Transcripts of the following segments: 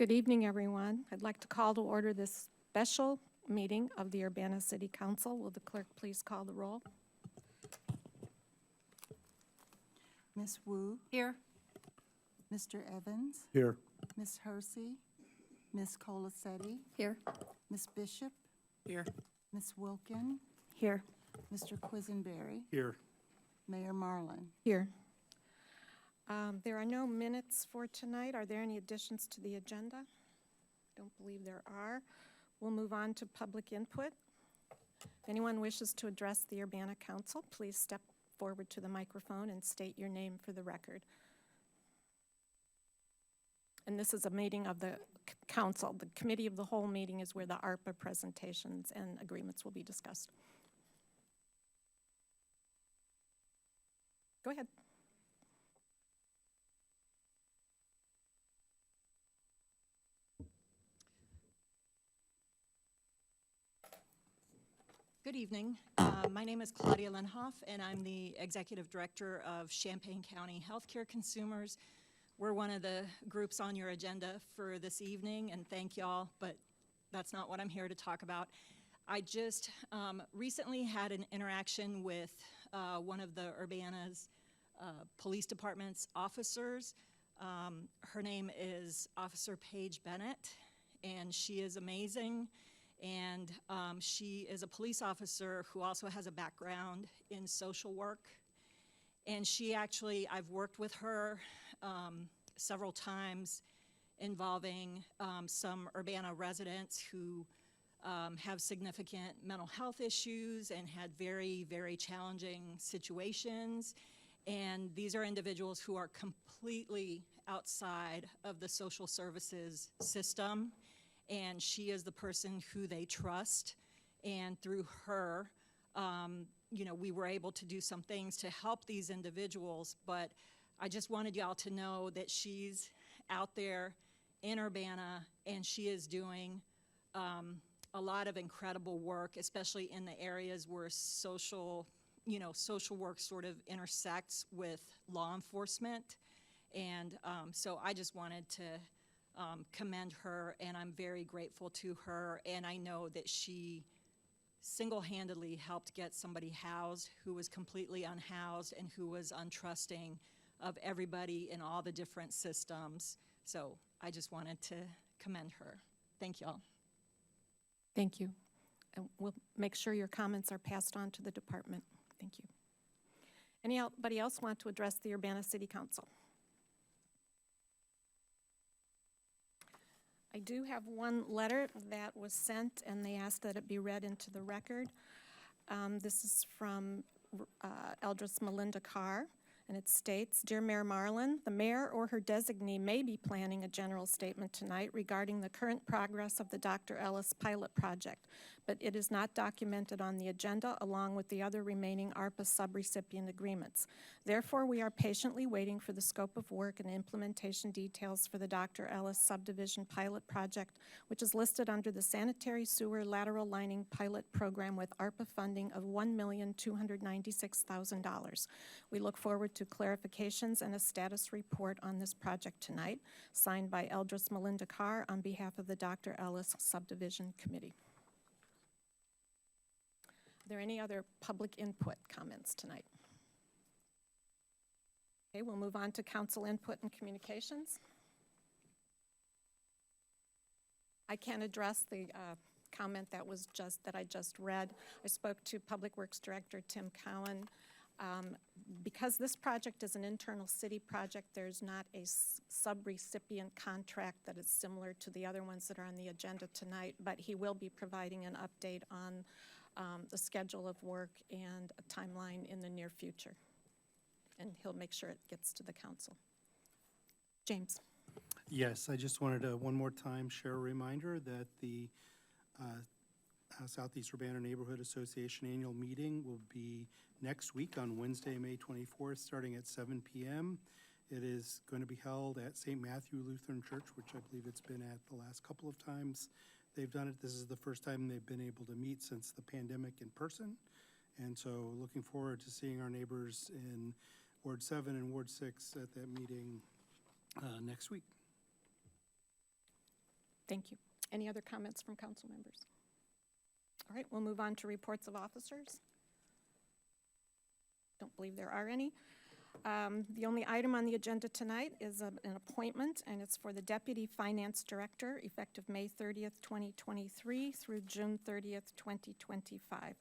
Good evening, everyone. I'd like to call to order this special meeting of the Urbana City Council. Will the clerk please call the roll? Ms. Wu, Here. Mr. Evans, Here. Ms. Hersey, Ms. Colasetti, Here. Ms. Bishop, Here. Ms. Wilkin, Here. Mr. Quisenberry, Here. Mayor Marlin. Here. There are no minutes for tonight. Are there any additions to the agenda? Don't believe there are. We'll move on to public input. If anyone wishes to address the Urbana Council, please step forward to the microphone and state your name for the record. And this is a meeting of the council. The committee of the whole meeting is where the ARPA presentations and agreements will be discussed. Go ahead. Good evening. My name is Claudia Lenhoff, and I'm the Executive Director of Champaign County Healthcare Consumers. We're one of the groups on your agenda for this evening, and thank y'all, but that's not what I'm here to talk about. I just recently had an interaction with one of the Urbana's police department's officers. Her name is Officer Paige Bennett, and she is amazing. And she is a police officer who also has a background in social work. And she actually, I've worked with her several times involving some Urbana residents who have significant mental health issues and had very, very challenging situations. And these are individuals who are completely outside of the social services system. And she is the person who they trust, and through her, we were able to do some things to help these individuals, but I just wanted y'all to know that she's out there in Urbana, and she is doing a lot of incredible work, especially in the areas where social work sort of intersects with law enforcement, and so I just wanted to commend her, and I'm very grateful to her, and I know that she single-handedly helped get somebody housed who was completely unhoused and who was untrusting of everybody in all the different systems. So I just wanted to commend her. Thank y'all. Thank you. And we'll make sure your comments are passed on to the department. Thank you. Anybody else want to address the Urbana City Council? I do have one letter that was sent, and they asked that it be read into the record. This is from Eldris Melinda Carr, and it states, Dear Mayor Marlin, the mayor or her designee may be planning a general statement tonight regarding the current progress of the Dr. Ellis pilot project, but it is not documented on the agenda along with the other remaining ARPA subrecipient agreements. Therefore, we are patiently waiting for the scope of work and implementation details for the Dr. Ellis subdivision pilot project, which is listed under the sanitary sewer lateral lining pilot program with ARPA funding of $1,296,000. We look forward to clarifications and a status report on this project tonight, signed by Eldris Melinda Carr on behalf of the Dr. Ellis Subdivision Committee. Are there any other public input comments tonight? Okay, we'll move on to council input and communications. I can address the comment that I just read. I spoke to Public Works Director Tim Cowan. Because this project is an internal city project, there's not a sub-recipient contract that is similar to the other ones that are on the agenda tonight, but he will be providing an update on the schedule of work and a timeline in the near future. And he'll make sure it gets to the council. James. Yes, I just wanted to one more time share a reminder that the Southeast Urbana Neighborhood Association annual meeting will be next week on Wednesday, May 24th, starting at 7 p.m. It is going to be held at St. Matthew Lutheran Church, which I believe it's been at the last couple of times they've done it. This is the first time they've been able to meet since the pandemic in person. And so looking forward to seeing our neighbors in Ward 7 and Ward 6 at that meeting next week. Thank you. Any other comments from council members? All right, we'll move on to reports of officers. Don't believe there are any. The only item on the agenda tonight is an appointment, and it's for the Deputy Finance Director, effective May 30th, 2023 through June 30th, 2025.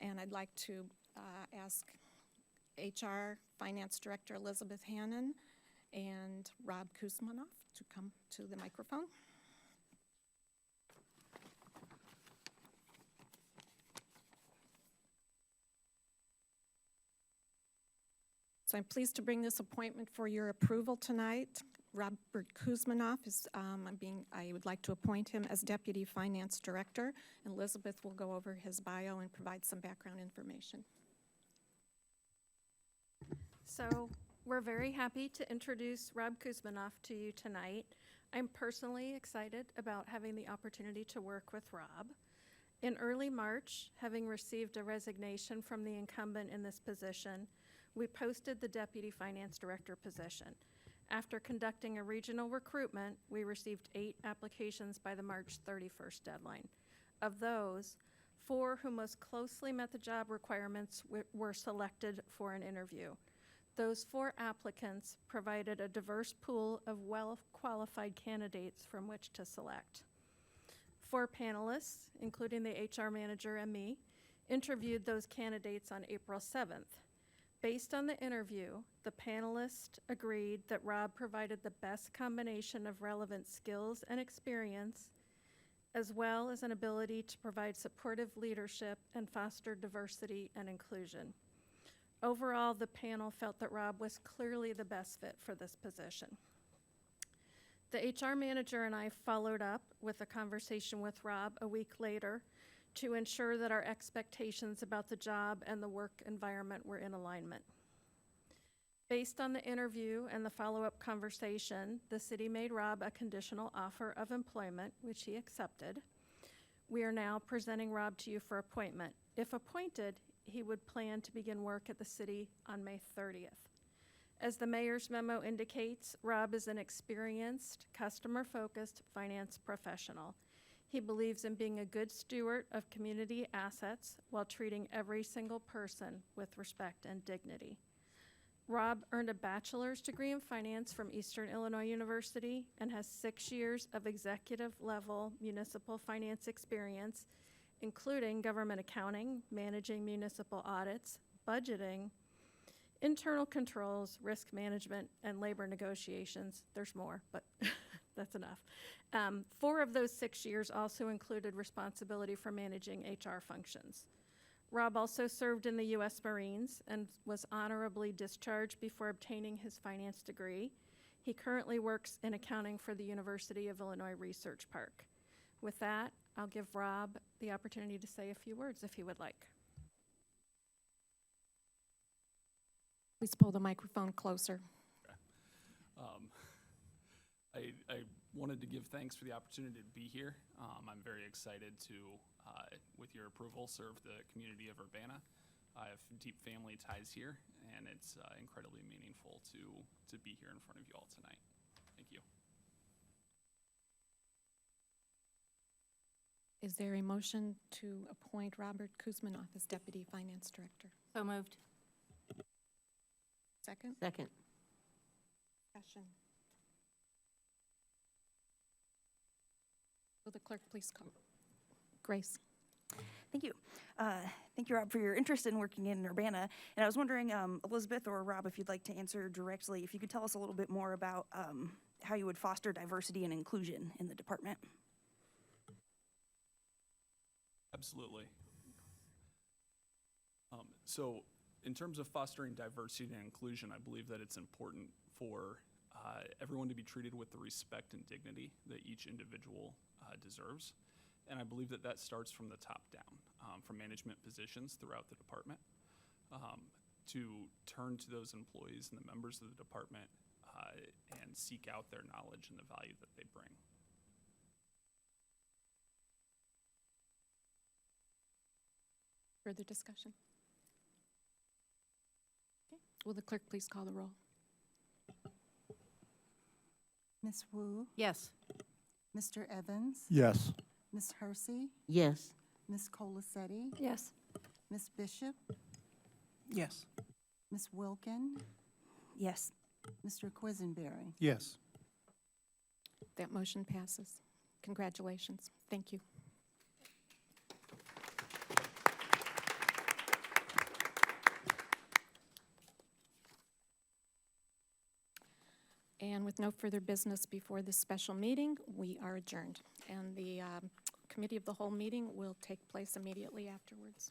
And I'd like to ask HR Finance Director Elizabeth Hannon and Rob Kuzmanoff to come to the microphone. So I'm pleased to bring this appointment for your approval tonight. Robert Kuzmanoff is, I would like to appoint him as Deputy Finance Director. And Elizabeth will go over his bio and provide some background information. So we're very happy to introduce Rob Kuzmanoff to you tonight. I'm personally excited about having the opportunity to work with Rob. In early March, having received a resignation from the incumbent in this position, we posted the Deputy Finance Director position. After conducting a regional recruitment, we received 8 applications by the March 31st deadline. Of those, 4 who most closely met the job requirements were selected for an interview. Those 4 applicants provided a diverse pool of well-qualified candidates from which to select. 4 panelists, including the HR manager and me, interviewed those candidates on April 7th. Based on the interview, the panelists agreed that Rob provided the best combination of relevant skills and experience, as well as an ability to provide supportive leadership and foster diversity and inclusion. Overall, the panel felt that Rob was clearly the best fit for this position. The HR manager and I followed up with a conversation with Rob a week later to ensure that our expectations about the job and the work environment were in alignment. Based on the interview and the follow-up conversation, the city made Rob a conditional offer of employment, which he accepted. We are now presenting Rob to you for appointment. If appointed, he would plan to begin work at the city on May 30th. As the mayor's memo indicates, Rob is an experienced, customer-focused finance professional. He believes in being a good steward of community assets while treating every single person with respect and dignity. Rob earned a bachelor's degree in finance from Eastern Illinois University and has 6 years of executive-level municipal finance experience, including government accounting, managing municipal audits, budgeting, internal controls, risk management, and labor negotiations. There's more, but that's enough. 4 of those 6 years also included responsibility for managing HR functions. Rob also served in the U.S. Marines and was honorably discharged before obtaining his finance degree. He currently works in accounting for the University of Illinois Research Park. With that, I'll give Rob the opportunity to say a few words if he would like. Please pull the microphone closer. I wanted to give thanks for the opportunity to be here. I'm very excited to, with your approval, serve the community of Urbana. I have deep family ties here, and it's incredibly meaningful to be here in front of you all tonight. Thank you. Is there a motion to appoint Robert Kuzmanoff as Deputy Finance Director? So moved. Second? Second. Discussion. Will the clerk please call? Grace. Thank you. Thank you, Rob, for your interest in working in Urbana. And I was wondering, Elizabeth or Rob, if you'd like to answer directly, if you could tell us a little bit more about how you would foster diversity and inclusion in the department. Absolutely. So in terms of fostering diversity and inclusion, I believe that it's important for everyone to be treated with the respect and dignity that each individual deserves. And I believe that that starts from the top down, from management positions throughout the department, to turn to those employees and the members of the department and seek out their knowledge and the value that they bring. Further discussion? Okay. Will the clerk please call the roll? Ms. Wu, Yes. Mr. Evans? Yes. Ms. Hersey? Yes. Ms. Colacetti? Yes. Ms. Bishop? Yes. Ms. Wilkin? Yes. Mr. Quisenberry? Yes. That motion passes. Congratulations. Thank you. And with no further business before this special meeting, we are adjourned. And the Committee of the Whole meeting will take place immediately afterwards.